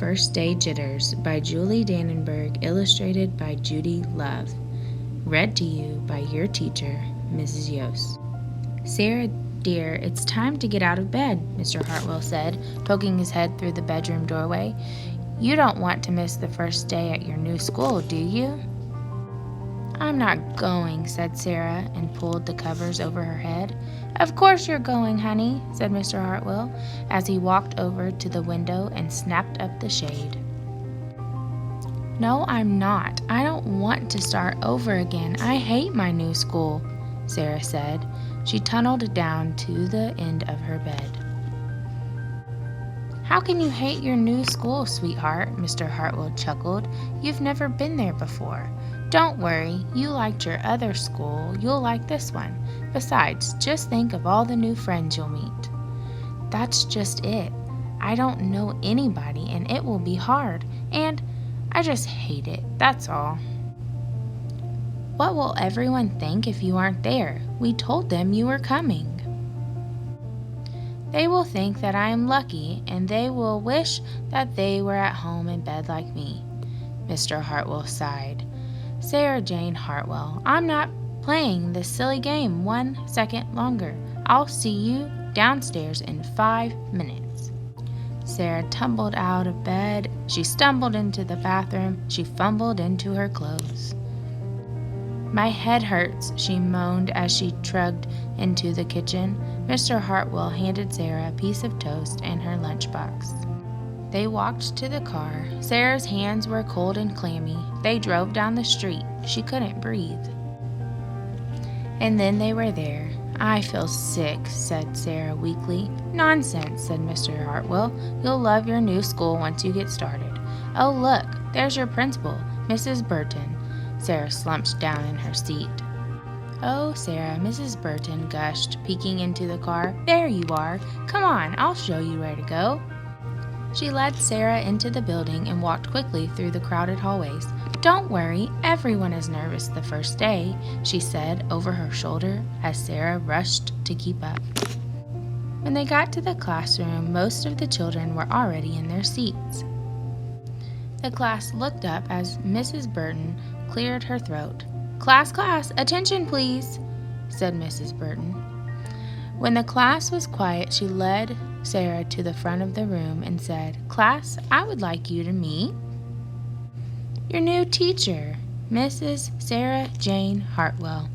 First Day Jitters by Julie Dannenberg, illustrated by Judy Love. Read to you by your teacher, Mrs. Yost. "Sarah, dear, it's time to get out of bed," Mr. Hartwell said, poking his head through the bedroom doorway. "You don't want to miss the first day at your new school, do you?" "I'm not going," said Sarah, and pulled the covers over her head. "Of course you're going, honey," said Mr. Hartwell, as he walked over to the window and snapped up the shade. "No, I'm not. I don't want to start over again. I hate my new school," Sarah said. She tunneled down to the end of her bed. "How can you hate your new school, sweetheart?" Mr. Hartwell chuckled. "You've never been there before. Don't worry, you liked your other school, you'll like this one. Besides, just think of all the new friends you'll meet." "That's just it. I don't know anybody, and it will be hard, and I just hate it, that's all." "What will everyone think if you aren't there? We told them you were coming." "They will think that I am lucky, and they will wish that they were at home in bed like me." Mr. Hartwell sighed. "Sarah Jane Hartwell, I'm not playing this silly game 1 second longer. I'll see you downstairs in 5 minutes." Sarah tumbled out of bed. She stumbled into the bathroom. She fumbled into her clothes. "My head hurts," she moaned as she trudged into the kitchen. Mr. Hartwell handed Sarah a piece of toast and her lunchbox. They walked to the car. Sarah's hands were cold and clammy. They drove down the street. She couldn't breathe. And then they were there. "I feel sick," said Sarah weakly. "Nonsense," said Mr. Hartwell. "You'll love your new school once you get started. Oh, look, there's your principal, Mrs. Burton." Sarah slumped down in her seat. "Oh, Sarah," Mrs. Burton gushed, peeking into the car. "There you are. Come on, I'll show you where to go." She led Sarah into the building and walked quickly through the crowded hallways. "Don't worry, everyone is nervous the first day," she said over her shoulder as Sarah rushed to keep up. When they got to the classroom, most of the children were already in their seats. The class looked up as Mrs. Burton cleared her throat. Class, attention please," said Mrs. Burton. When the class was quiet, she led Sarah to the front of the room and said, "Class, I would like you to meet your new teacher, Mrs. Sarah Jane Hartwell."